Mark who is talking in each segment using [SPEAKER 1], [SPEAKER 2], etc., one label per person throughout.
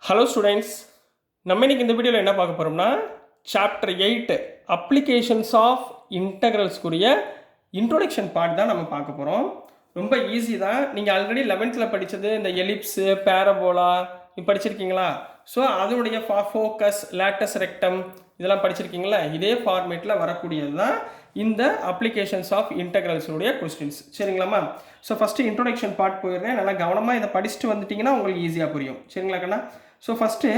[SPEAKER 1] Hello students, நம்ம இன்னைக்கு இந்த வீடியோவில் என்ன பார்க்க போகிறோம்னா சாப்டர் 8 அப்ளிகேஷன்ஸ் ஆஃப் இன்டகிரல்ஸ்க்குரிய இன்ட்ரோடக்ஷன் பார்ட் தான் நம்ம பார்க்க போகிறோம். ரொம்ப ஈஸி தான். நீங்கள் ஆல்ரெடி 11th படித்தது இந்த எலிப்ஸு பேரபோலா படிச்சிருக்கீங்களா? ஸோ அதனுடைய ஃபோக்கஸ் லேட்டஸ் ரெக்டம் இதெல்லாம் படிச்சிருக்கீங்களா? இதே ஃபார்மேட்டில் வரக்கூடியது தான் இந்த அப்ளிகேஷன்ஸ் ஆஃப் இன்டகிரல்ஸுடைய கொஸ்டின்ஸ். சரிங்களாம்மா? ஸோ ஃபஸ்ட்டு இன்ட்ரோடக்ஷன் பார்ட் போயிடுறேன். நல்லா கவனமாக இதை படிச்சுட்டு வந்துட்டிங்கன்னா உங்களுக்கு ஈஸியாக புரியும். சரிங்களா கண்ணா? ஸோ ஃபஸ்ட்டு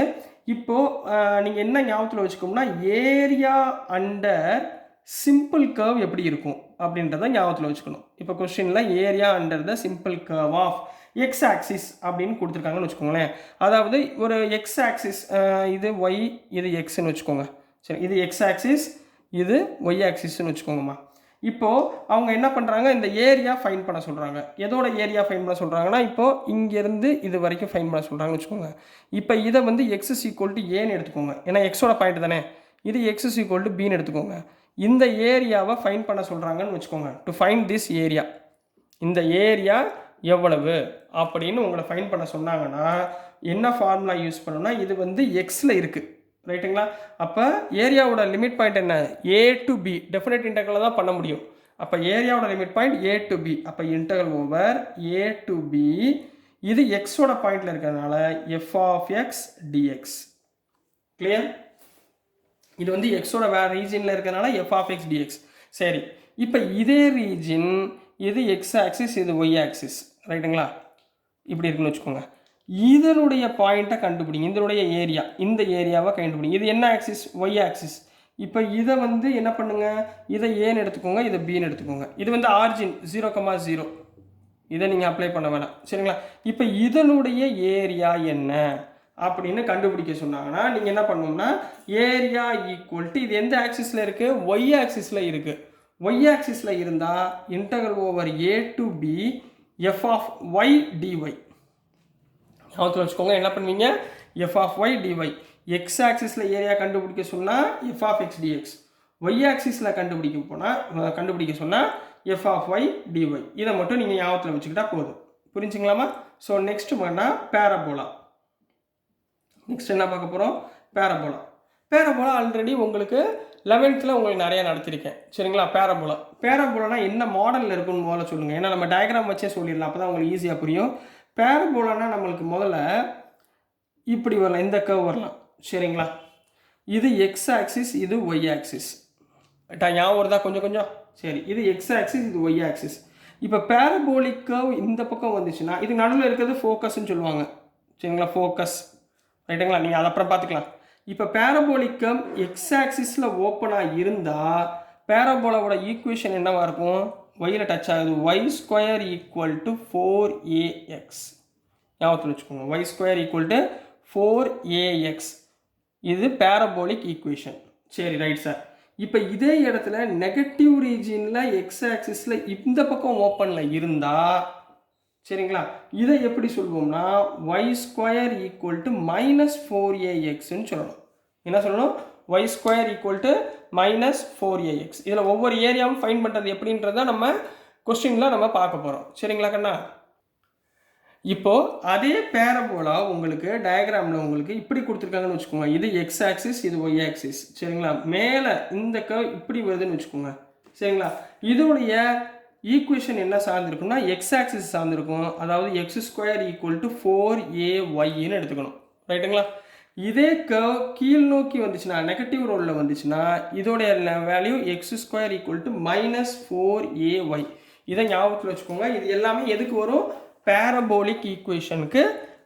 [SPEAKER 1] இப்போது நீங்கள் என்ன ஞாபகத்தில் வச்சுக்கோம்னா ஏரியா அண்டர் சிம்பிள் கர்வ் எப்படி இருக்கும் அப்படின்றத ஞாபகத்தில் வச்சுக்கணும். இப்போ கொஸ்டினில் area under the simple curve of x axis அப்படின்னு கொடுத்துருக்காங்கன்னு வச்சுக்கோங்களேன். அதாவது ஒரு எக்ஸ் ஆக்சிஸ், இது ஒய், இது எக்ஸ்ன்னு வச்சுக்கோங்க. சரி, இது எக்ஸ் ஆக்சிஸ், இது ஒய் ஆக்சிஸ்ன்னு வச்சுக்கோங்கம்மா. இப்போது அவங்க என்ன பண்ணுறாங்க, இந்த ஏரியா ஃபைன் பண்ண சொல்கிறாங்க. எதோட ஏரியா ஃபைன் பண்ண சொல்கிறாங்கன்னா, இப்போது இங்கேருந்து இது வரைக்கும் ஃபைன் பண்ண சொல்கிறாங்கன்னு வச்சுக்கோங்க. இப்போ இதை வந்து எக்ஸ் இஸ் ஈக்குவல் டு ஏன்னு எடுத்துக்கோங்க. ஏன்னா எக்ஸோட பாயிண்ட் தானே. இது எக்ஸ் இஸ் ஈக்குவல் டு பின்னு எடுத்துக்கோங்க. இந்த ஏரியாவை ஃபைன் பண்ண சொல்கிறாங்கன்னு வச்சுக்கோங்க. டு ஃபைன் திஸ் ஏரியா, இந்த ஏரியா எவ்வளவு அப்படின்னு உங்களை ஃபைன் பண்ண சொன்னாங்கன்னா என்ன ஃபார்முலா யூஸ் பண்ணணும்னா, இது வந்து எக்ஸில் இருக்குது, ரைட்டுங்களா? அப்போ ஏரியாவோட லிமிட் பாயிண்ட் என்ன? A to B. டெஃபினட் இன்டெக்ரலில் தான் பண்ண முடியும். அப்போ ஏரியாவோட limit point A to B. அப்போ integral over A to B. இது எக்ஸோட பாயிண்டில் இருக்கிறதுனால F of X DX. Clear? இது வந்து எக்ஸோட வேறு ரீஜனில் இருக்கிறதுனால எஃப் ஆஃப் எக்ஸ் டிஎக்ஸ். சரி, இப்போ இதே ரீஜன், இது எக்ஸ் ஆக்சிஸ், இது ஒய் ஆக்சிஸ், ரைட்டுங்களா? இப்படி இருக்குன்னு வச்சுக்கோங்க. இதனுடைய பாயிண்ட்டை கண்டுபிடிங்க. இதனுடைய ஏரியா, இந்த ஏரியாவை கண்டுபிடிங்க. இது என்ன ஆக்சிஸ்? Y axis. இப்போ இதை வந்து என்ன பண்ணுங்க, இதை ஏன்னு எடுத்துக்கோங்க, இதை பின்னு எடுத்துக்கோங்க. இது வந்து ஆர்ஜின் 0,0. இதை நீங்கள் அப்ளை பண்ண வேணாம். சரிங்களா? இப்போ இதனுடைய ஏரியா என்ன அப்படின்னு கண்டுபிடிக்க சொன்னாங்கன்னா நீங்கள் என்ன பண்ணணும்னா, ஏரியா ஈக்குவல் டு, இது எந்த ஆக்சிஸில் இருக்குது? ஒய் ஆக்சிஸில் இருக்குது. ஒய் ஆக்சிஸில் இருந்தால் integral over A to B F of Y DY. ஞாபகத்தில் வச்சுக்கோங்க. என்ன பண்ணுவீங்க? F of Y DY. X ஆக்சிஸில் ஏரியா கண்டுபிடிக்க சொன்னால் F of X DX. Y ஆக்சிஸில் கண்டுபிடிக்க சொன்னால் எஃப் ஆஃப் ஒய் டிஒய். இதை மட்டும் நீங்கள் ஞாபகத்தில் வச்சுக்கிட்டா போதும். புரிஞ்சுங்களாமா? ஸோ நெக்ஸ்ட் பண்ணால் பேரபோலா. நெக்ஸ்ட் என்ன பார்க்க போகிறோம்? பேரபோலா. பேரபோலா ஆல்ரெடி உங்களுக்கு 11th உங்களுக்கு நிறையா நடத்திருக்கேன். சரிங்களா? பேரபோலானா என்ன மாடலில் இருக்குன்னு முதல்ல சொல்லுங்கள். ஏன்னா நம்ம டயக்ராம் வச்சே சொல்லிடலாம், அப்போ தான் உங்களுக்கு ஈஸியாக புரியும். பேரபோலானா நம்மளுக்கு முதல்ல இப்படி வரலாம், இந்த கர்வ் வரலாம். சரிங்களா? இது எக்ஸ் ஆக்சிஸ், இது ஒய் ஆக்சிஸ். ஞாபகம் வருதா கொஞ்சம்? சரி, இது எக்ஸ் ஆக்சிஸ், இது ஒய் ஆக்சிஸ். இப்போ பேரபோலிக் கர்வ் இந்த பக்கம் வந்துச்சுன்னா இது நடுவில் இருக்கிறது ஃபோக்கஸ்ன்னு சொல்லுவாங்க. சரிங்களா? ஃபோக்கஸ், ரைட்டுங்களா? நீங்கள் அதை அப்புறம் பார்த்துக்கலாம். இப்போ பேரபோலிக் கர்வ் எக்ஸ் ஆக்சிஸில் ஓப்பனாக இருந்தால் பேரபோலாவோட ஈக்குவேஷன் என்னவாக இருக்கும்? ஒய்யில் டச் ஆகுது. Y square equal to 4ax. ஞாபகத்தில் வச்சுக்கோங்க. Y square equal to 4ax. இது பேரபோலிக் ஈக்குவேஷன். சரி, ரைட் சார். இப்போ இதே இடத்துல நெகட்டிவ் ரீஜியனில் எக்ஸ் ஆக்சிஸில் இந்த பக்கம் ஓப்பனில் இருந்தால், சரிங்களா, இதை எப்படி சொல்லுவோம்னா ஒய் ஸ்கொயர் ஈக்குவல் டு -4axன்னு சொல்லணும். என்ன சொல்லணும்? Y square equal to -4ax. இதில் ஒவ்வொரு ஏரியாவும் ஃபைன் பண்ணுறது எப்படின்றத நம்ம கொஸ்டினில் நம்ம பார்க்க போகிறோம். சரிங்களா கண்ணா? இப்போது அதே பேரபோலா உங்களுக்கு டயக்ராமில் உங்களுக்கு இப்படி கொடுத்துருக்காங்கன்னு வச்சுக்கோங்க. இது எக்ஸ் ஆக்சிஸ், இது ஒய் ஆக்சிஸ். சரிங்களா? மேலே இந்த கர்வ் இப்படி வருதுன்னு வச்சுக்கோங்க. சரிங்களா? இதோடைய ஈக்குவேஷன் என்ன சார்ந்திருக்கும்னா எக்ஸ் ஆக்சிஸ் சார்ந்திருக்கும். அதாவது எக்ஸ் ஸ்கொயர் ஈக்குவல் டு 4ayன்னு எடுத்துக்கணும். ரைட்டுங்களா? இதே கர்வ் கீழ் நோக்கி வந்துச்சுன்னா, நெகட்டிவ் ரோலில் வந்துச்சுன்னா இதோடைய value X square equal to -4ay. இதை ஞாபகத்தில் வச்சுக்கோங்க. இது எல்லாமே எதுக்கு வரும்? பேரபோலிக் ஈக்குவேஷனுக்கு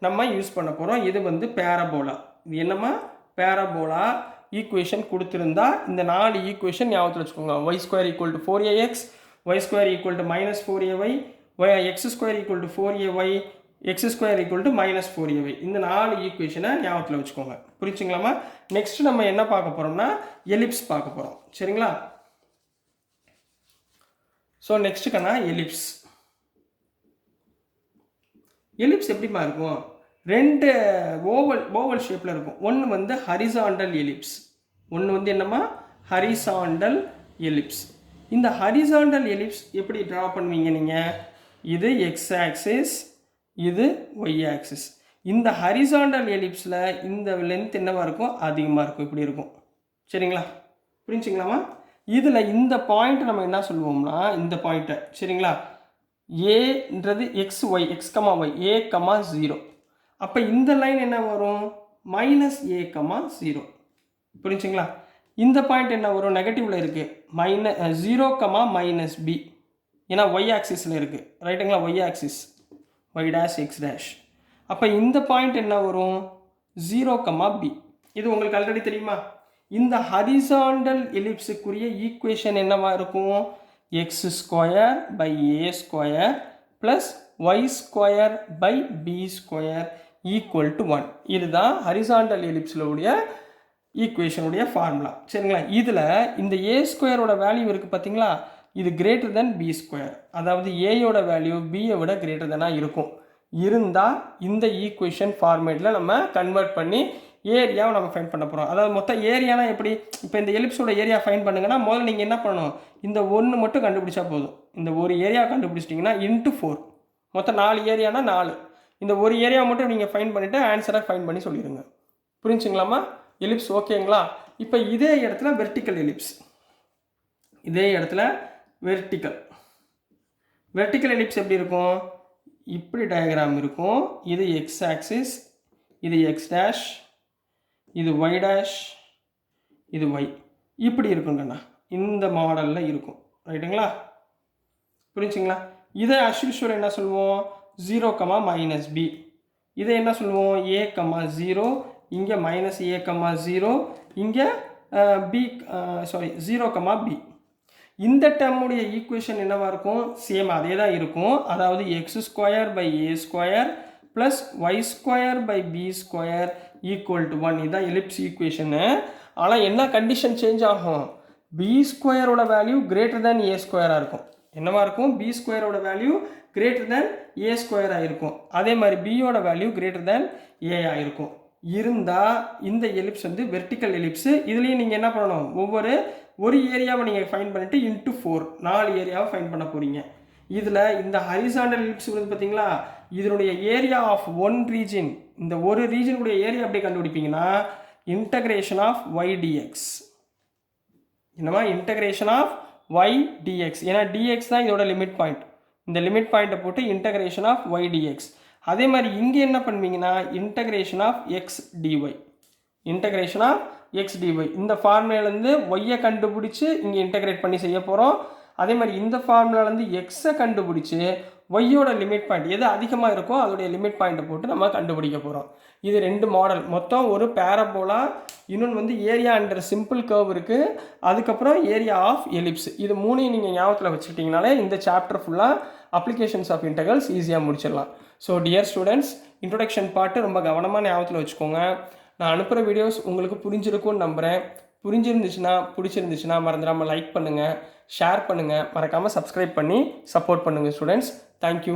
[SPEAKER 1] நம்ம யூஸ் பண்ண போகிறோம். இது வந்து பேரபோலா. இது என்னம்மா? பேரபோலா ஈக்குவேஷன் கொடுத்துருந்தா இந்த 4 ஈக்குவேஷன் ஞாபகத்தில் வச்சுக்கோங்க. Y square equal to 4ax, y square equal to -4ay, x square equal to 4ay, x square equal to -4ay. இந்த 4 ஈக்குவேஷனை ஞாபகத்தில் வச்சுக்கோங்க. புரிச்சுங்களாமா? நெக்ஸ்ட் நம்ம என்ன பார்க்க போகிறோம்னா எலிப்ஸ் பார்க்க போகிறோம். சரிங்களா? So நெக்ஸ்ட்டுக்கான ellipse. எலிப்ஸ் எப்படிமா இருக்கும்? 2 ஓவல் ஷேப்பில் இருக்கும். ஒன்று வந்து ஹரிசாண்டல் எலிப்ஸ், ஒன்று வந்து என்னம்மா? Horizontal ellipse. இந்த ஹரிசாண்டல் எலிப்ஸ் எப்படி ட்ரா பண்ணுவீங்க நீங்கள்? இது எக்ஸ் ஆக்சிஸ், இது ஒய் ஆக்சிஸ். இந்த ஹரிசாண்டல் எலிப்ஸில் இந்த லென்த் என்னவாக இருக்கும், அதிகமாக இருக்கும், இப்படி இருக்கும். சரிங்களா, புரிஞ்சுங்களாமா? இதில் இந்த பாயிண்ட் நம்ம என்ன சொல்லுவோம்னா, இந்த பாயிண்ட்டை சரிங்களா, ஏன்றது X Y, X comma Y, A comma 0. அப்போ இந்த லைன் என்ன வரும், -a, 0. புரிஞ்சுங்களா? இந்த பாயிண்ட் என்ன வரும், நெகட்டிவில் இருக்குது, -0, -b. ஏன்னா ஒய் ஆக்சிஸில் இருக்குது, ரைட்டுங்களா, y axis, y dash x dash. அப்போ இந்த பாயிண்ட் என்ன வரும், 0, b. இது உங்களுக்கு ஆல்ரெடி தெரியுமா? இந்த ஹரிசாண்டல் எலிப்ஸுக்குரிய ஈக்குவேஷன் என்னவா இருக்கும், x² by a² + y² by b² = 1. இதுதான் ஹரிசாண்டல் எலிப்ஸில் உடைய ஈக்குவேஷனுடைய ஃபார்முலா. சரிங்களா, இதில் இந்த a² வேல்யூ இருக்குது பார்த்தீங்களா, இது greater than b². அதாவது ஏயோட வேல்யூ பியை விட greater than இருக்கும். இருந்தால் இந்த ஈக்குவேஷன் ஃபார்மேட்டில் நம்ம கன்வெர்ட் பண்ணி ஏரியாவை நம்ம ஃபைண்ட் பண்ண போகிறோம். அதாவது மொத்தம் ஏரியானா எப்படி, இப்போ இந்த எலிப்ஸோட ஏரியா ஃபைண்ட் பண்ணுங்கன்னா முதல்ல நீங்கள் என்ன பண்ணணும், இந்த 1 மட்டும் கண்டுபிடிச்சா போதும். இந்த ஒரு ஏரியா கண்டுபிடிச்சிட்டிங்கன்னா × 4, மொத்தம் 4 ஏரியானா 4. இந்த ஒரு ஏரியா மட்டும் நீங்கள் ஃபைண்ட் பண்ணிவிட்டு ஆன்சரை ஃபைண்ட் பண்ணி சொல்லிடுங்க. புரிஞ்சுங்களாமா? எலிப்ஸ் ஓகேங்களா? இப்போ இதே இடத்துல வெர்டிக்கல் எலிப்ஸ், இதே இடத்துல வெர்டிக்கல் எலிப்ஸ் எப்படி இருக்கும், இப்படி டயக்ராம் இருக்கும். இது எக்ஸ் ஆக்சிஸ், இது எக்ஸ் டேஷ், இது ஒய் டேஷ், இது ஒய், இப்படி இருக்குங்கண்ணா. இந்த மாடலில் இருக்கும், ரைட்டுங்களா? புரிஞ்சுங்களா? இதை அஸ்யூஷுவல் என்ன சொல்லுவோம், 0, -b. இதை என்ன சொல்லுவோம், a, 0, இங்கே -a, 0, இங்கே b, 0, b. இந்த டேர்முடைய ஈக்குவேஷன் என்னவாக இருக்கும், சேம் அதே தான் இருக்கும். அதாவது x² by a² + y² by b² = 1. இதுதான் எலிப்ஸ் ஈக்குவேஷனு. ஆனால் என்ன கண்டிஷன் சேஞ்ச் ஆகும், b² value greater than a² இருக்கும். என்னவா இருக்கும், b² value greater than a² இருக்கும். அதே மாதிரி பியோட வேல்யூ greater than a இருக்கும். இருந்தால் இந்த எலிப்ஸ் வந்து வெர்டிக்கல் எலிப்ஸு. இதுலேயும் நீங்கள் என்ன பண்ணணும், ஒரு ஏரியாவை நீங்கள் ஃபைண்ட் பண்ணிவிட்டு × 4 4 ஏரியாவை ஃபைண்ட் பண்ண போகிறீங்க. இதில் இந்த ஹரிசாண்டல் எலிப்ஸ் வந்து பார்த்தீங்களா, இதனுடைய ஏரியா ஆஃப் ஒன் ரீஜன், இந்த ஒரு ரீஜனுடைய ஏரியா எப்படி கண்டுபிடிப்பீங்கன்னா, இன்டகிரேஷன் ஆஃப் y dx. என்னமா, இன்டகிரேஷன் ஆஃப் y dx. ஏன்னா dx தான் இதோட லிமிட் பாயிண்ட். இந்த லிமிட் பாயிண்ட்டை போட்டு இன்டகிரேஷன் ஆஃப் y dx. அதே மாதிரி இங்கே என்ன பண்ணுவீங்கன்னா, integration of x dy. Integration of x dy. இந்த ஃபார்முலேருந்து ஒய்யை கண்டுபிடிச்சி இங்கே இன்டகிரேட் பண்ணி செய்ய போகிறோம். அதே மாதிரி இந்த ஃபார்முலாலேருந்து எக்ஸை கண்டுபிடிச்சி ஒய்யோட லிமிட் பாயிண்ட் எது அதிகமாக இருக்கோ அதோடைய லிமிட் பாயிண்ட்டை போட்டு நம்ம கண்டுபிடிக்க போகிறோம். இது 2 மாடல். மொத்தம் ஒரு பேரபோலா, இன்னொன்று வந்து ஏரியா அண்டர் சிம்பிள் கர்வ் இருக்குது, அதுக்கப்புறம் ஏரியா ஆஃப் எலிப்ஸ். இது 3 நீங்கள் ஞாபகத்தில் வச்சுக்கிட்டிங்கனாலே இந்த சாப்டர் ஃபுல்லாக அப்ளிகேஷன்ஸ் ஆஃப் இன்டெகிரல்ஸ் ஈஸியாக முடிச்சிடலாம். So dear students, introduction part ரொம்ப கவனமாக ஞாபகத்தில் வச்சுக்கோங்க. நான் அனுப்புகிற வீடியோஸ் உங்களுக்கு புரிஞ்சிருக்கும்னு நம்புகிறேன். பிடிச்சிருந்துச்சுன்னா மறந்துடாமல் லைக் பண்ணுங்கள், ஷேர் பண்ணுங்கள், மறக்காமல் சப்ஸ்கிரைப் பண்ணி சப்போர்ட் பண்ணுங்கள் ஸ்டூடெண்ட்ஸ். தேங்க்யூ.